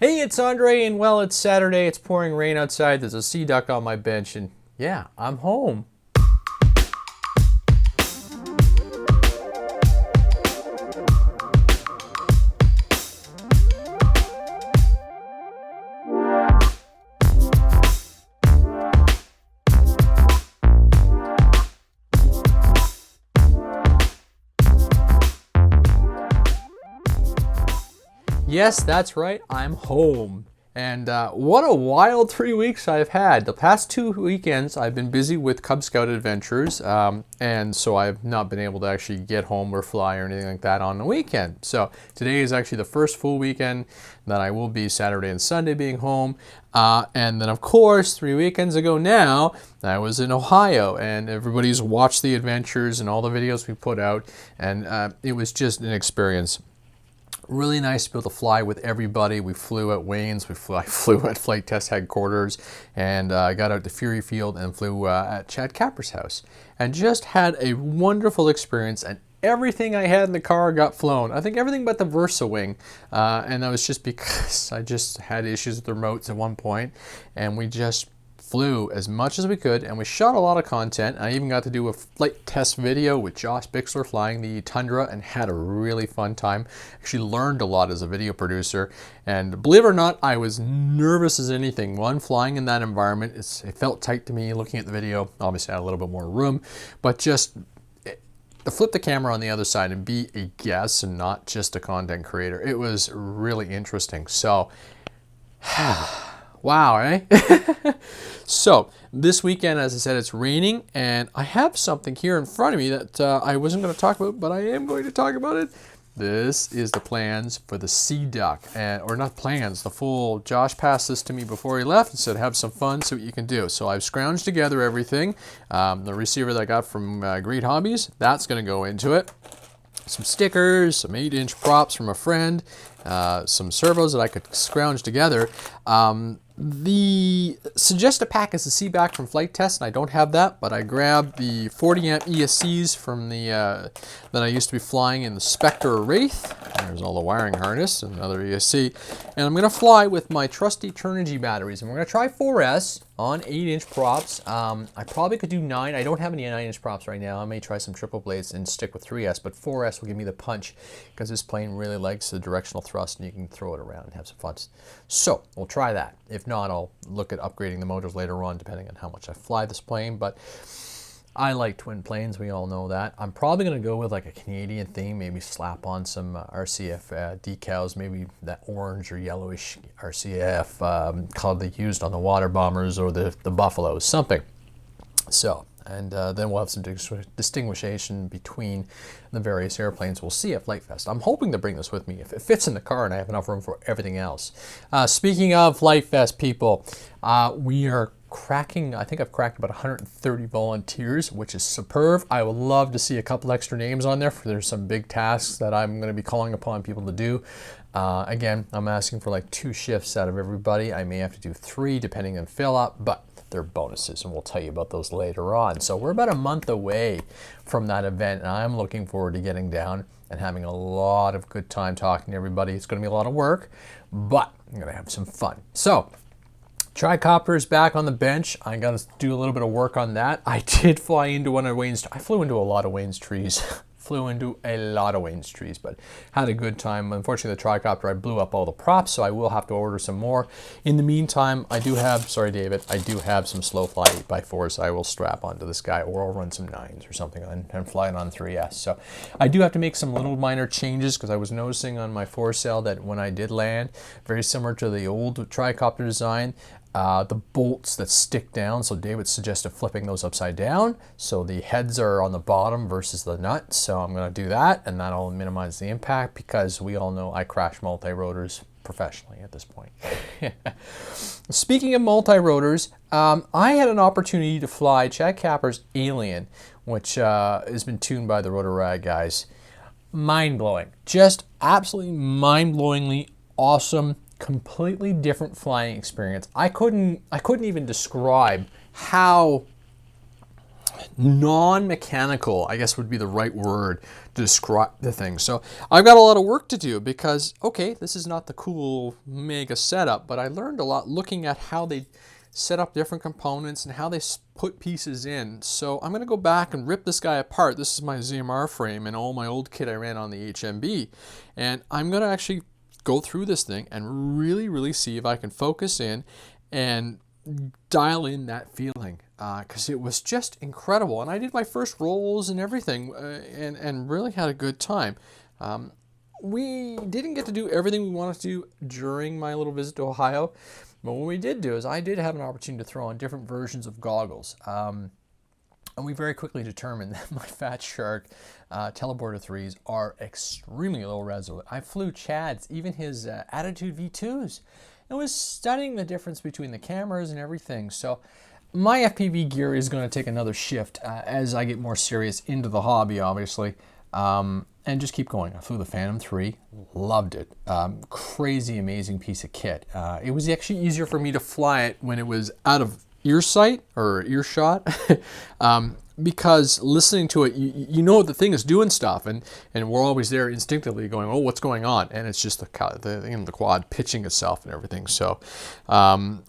Hey, it's Andre, and well, it's Saturday, it's pouring rain outside, there's a sea duck on my bench, and yeah, I'm home. Yes, that's right, I'm home. And what a wild 3 weeks I've had. The past 2 weekends I've been busy with Cub Scout adventures, and so I've not been able to actually get home or fly or anything like that on the weekend. So today is actually the first full weekend that I will be Saturday and Sunday being home. And then of course 3 weekends ago now I was in Ohio, and everybody's watched the adventures and all the videos we put out, and it was just an experience. Really nice to be able to fly with everybody. We flew at Wayne's, I flew at FliteFest headquarters, and I got out to Fury Field and flew at Chad Capper's house. And just had a wonderful experience, and everything I had in the car got flown. I think everything but the Versa wing. And that was just because I just had issues with the remotes at one point, and we just flew as much as we could, and we shot a lot of content. I even got to do a flight test video with Josh Bixler flying the Tundra and had a really fun time. Actually learned a lot as a video producer, and believe it or not, I was nervous as anything. One, flying in that environment, it felt tight to me looking at the video. Obviously I had a little bit more room, but just to flip the camera on the other side and be a guest and not just a content creator, it was really interesting. So wow, eh? So this weekend, as I said, it's raining, and I have something here in front of me that I wasn't going to talk about, but I am going to talk about it. This is the plans for the Sea Duck, or not plans, the full. Josh passed this to me before he left and said, have some fun, see what you can do. So I've scrounged together everything. The receiver that I got from GreatHobbies, that's going to go into it. Some stickers, some 8-inch props from a friend, some servos that I could scrounge together. The suggested pack is the Seaback from Flite Fest, and I don't have that, but I grabbed the 40 amp ESCs from the that I used to be flying in the Spectre Wraith. There's all the wiring harness and another ESC, and I'm going to fly with my trusty Turnigy batteries, and we're going to try 4S on 8-inch props. I probably could do 9. I don't have any 9-inch props right now. I may try some triple blades and stick with 3S, but 4S will give me the punch because this plane really likes the directional thrust, and you can throw it around and have some fun. So we'll try that. If not, I'll look at upgrading the motors later on depending on how much I fly this plane, but I like twin planes, we all know that. I'm probably going to go with like a Canadian theme, maybe slap on some RCF decals, maybe that orange or yellowish RCF color they used on the water bombers or the Buffaloes, something. So, and then we'll have some distinguishation between the various airplanes we'll see at Flite Fest. I'm hoping to bring this with me if it fits in the car and I have enough room for everything else. Speaking of Flite Fest, people, we are cracking, I think I've cracked about 130 volunteers, which is superb. I would love to see a couple extra names on there, for there's some big tasks that I'm going to be calling upon people to do. Again, I'm asking for like 2 shifts out of everybody. I may have to do 3 depending on fill up, but they're bonuses, and we'll tell you about those later on. So we're about a month away from that event, and I'm looking forward to getting down and having a lot of good time talking to everybody. It's going to be a lot of work, but I'm going to have some fun. So tricopter is back on the bench. I got to do a little bit of work on that. I did fly into one of Wayne's. I flew into a lot of Wayne's trees. But had a good time. Unfortunately, the tricopter, I blew up all the props, so I will have to order some more. In the meantime, I do have, sorry David, I do have some slow fly 8x4s I will strap onto this guy, or I'll run some 9s or something and fly it on 3S. So I do have to make some little minor changes, because I was noticing on my foresail that when I did land, very similar to the old tricopter design, the bolts that stick down, so David suggested flipping those upside down so the heads are on the bottom versus the nut. So I'm going to do that, and that'll minimize the impact, because we all know I crash multi-rotors professionally at this point. Speaking of multi-rotors, I had an opportunity to fly Chad Capper's Alien, which has been tuned by the Rotor Rag guys. Mind-blowing, just absolutely mind-blowingly awesome. Completely different flying experience. I couldn't even describe how non-mechanical, I guess would be the right word to describe the thing. So I've got a lot of work to do because, okay, this is not the cool mega setup, but I learned a lot looking at how they set up different components and how they put pieces in. So I'm going to go back and rip this guy apart. This is my ZMR frame and all my old kit I ran on the HMB. And I'm going to actually go through this thing and really see if I can focus in and dial in that feeling, because it was just incredible. And I did my first rolls and everything, and really had a good time. We didn't get to do everything we wanted to do during my little visit to Ohio, but what we did do is I did have an opportunity to throw on different versions of goggles. And we very quickly determined that my Fat Shark Teleporter 3s are extremely low resolution. I flew Chad's, even his Attitude V2s. It was studying the difference between the cameras and everything. So my FPV gear is going to take another shift as I get more serious into the hobby, obviously, and just keep going. I flew the Phantom 3, loved it. Crazy, amazing piece of kit. It was actually easier for me to fly it when it was out of earsight or earshot, because listening to it, you know the thing is doing stuff, and we're always there instinctively going, oh, what's going on? And it's just the quad pitching itself and everything. So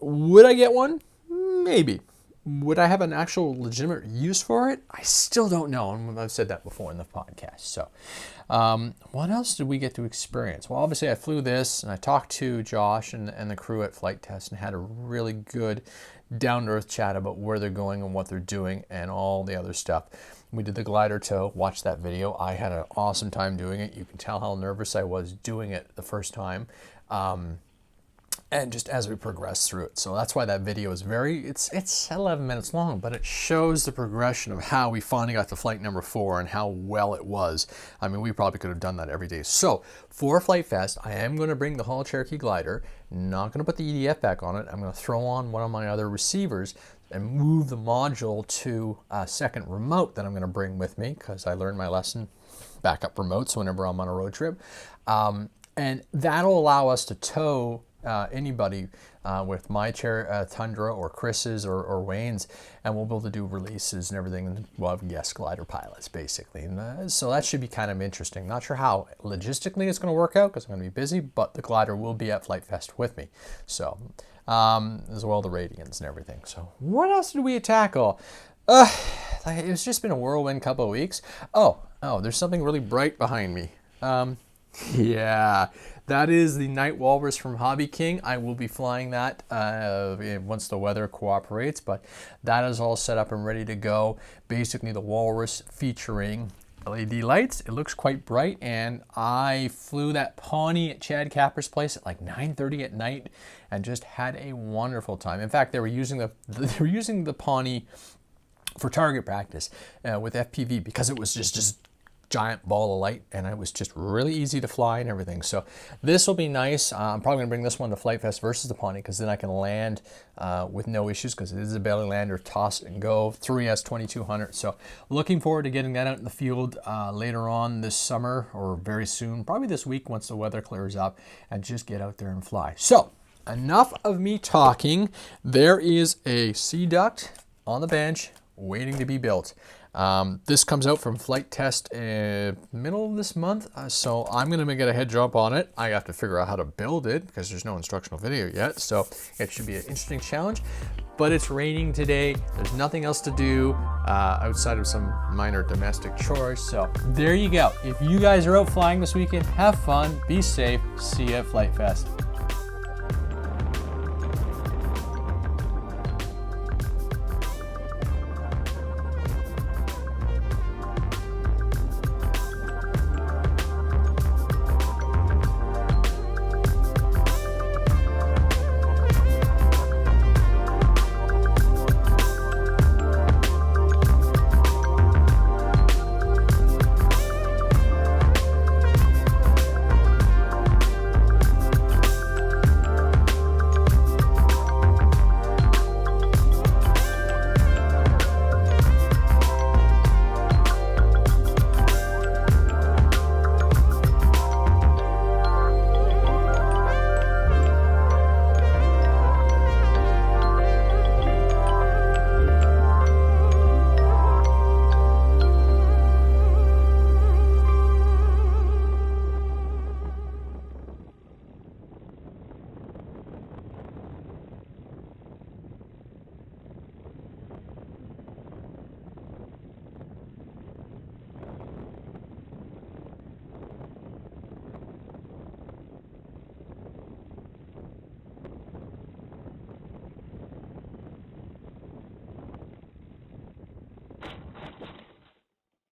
would I get one? Maybe. Would I have an actual legitimate use for it? I still don't know, and I've said that before in the podcast. So what else did we get to experience? Well, obviously I flew this, and I talked to Josh and the crew at Flite Fest and had a really good down-to-earth chat about where they're going and what they're doing and all the other stuff. We did the glider tow, watched that video. I had an awesome time doing it. You can tell how nervous I was doing it the first time. And just as we progress through it. So that's why that video is it's 11 minutes long, but it shows the progression of how we finally got to flight number 4 and how well it was. I mean, we probably could have done that every day. So for Flite Fest, I am going to bring the Hall Cherokee glider, not going to put the EDF back on it. I'm going to throw on one of my other receivers and move the module to a second remote that I'm going to bring with me, because I learned my lesson, backup remotes whenever I'm on a road trip. And that'll allow us to tow anybody with my Tundra or Chris's or Wayne's, and we'll be able to do releases and everything, and we'll have guest glider pilots basically. And so that should be kind of interesting. Not sure how logistically it's going to work out because I'm going to be busy, but the glider will be at Flite Fest with me. So as well the Radians and everything. So what else did we tackle? It's just been a whirlwind couple of weeks. Oh, there's something really bright behind me. Yeah, that is the Night Walrus from Hobby King. I will be flying that once the weather cooperates, but that is all set up and ready to go. Basically the Walrus featuring LED lights. It looks quite bright, and I flew that Pawnee at Chad Capper's place at like 9:30 at night and just had a wonderful time. In fact, they were using the Pawnee for target practice with FPV because it was just giant ball of light, and it was just really easy to fly and everything. So this will be nice. I'm probably going to bring this one to Flite Fest versus the Pawnee, because then I can land with no issues, because it is a belly lander, toss and go, 3S 2200. So looking forward to getting that out in the field later on this summer, or very soon, probably this week once the weather clears up, and just get out there and fly. So enough of me talking. There is a sea duct on the bench waiting to be built. This comes out from Flite Test middle of this month, so I'm going to get a head jump on it. I have to figure out how to build it because there's no instructional video yet, so it should be an interesting challenge. But it's raining today. There's nothing else to do outside of some minor domestic chores, so there you go. If you guys are out flying this weekend, have fun, be safe, see you at Flite Fest.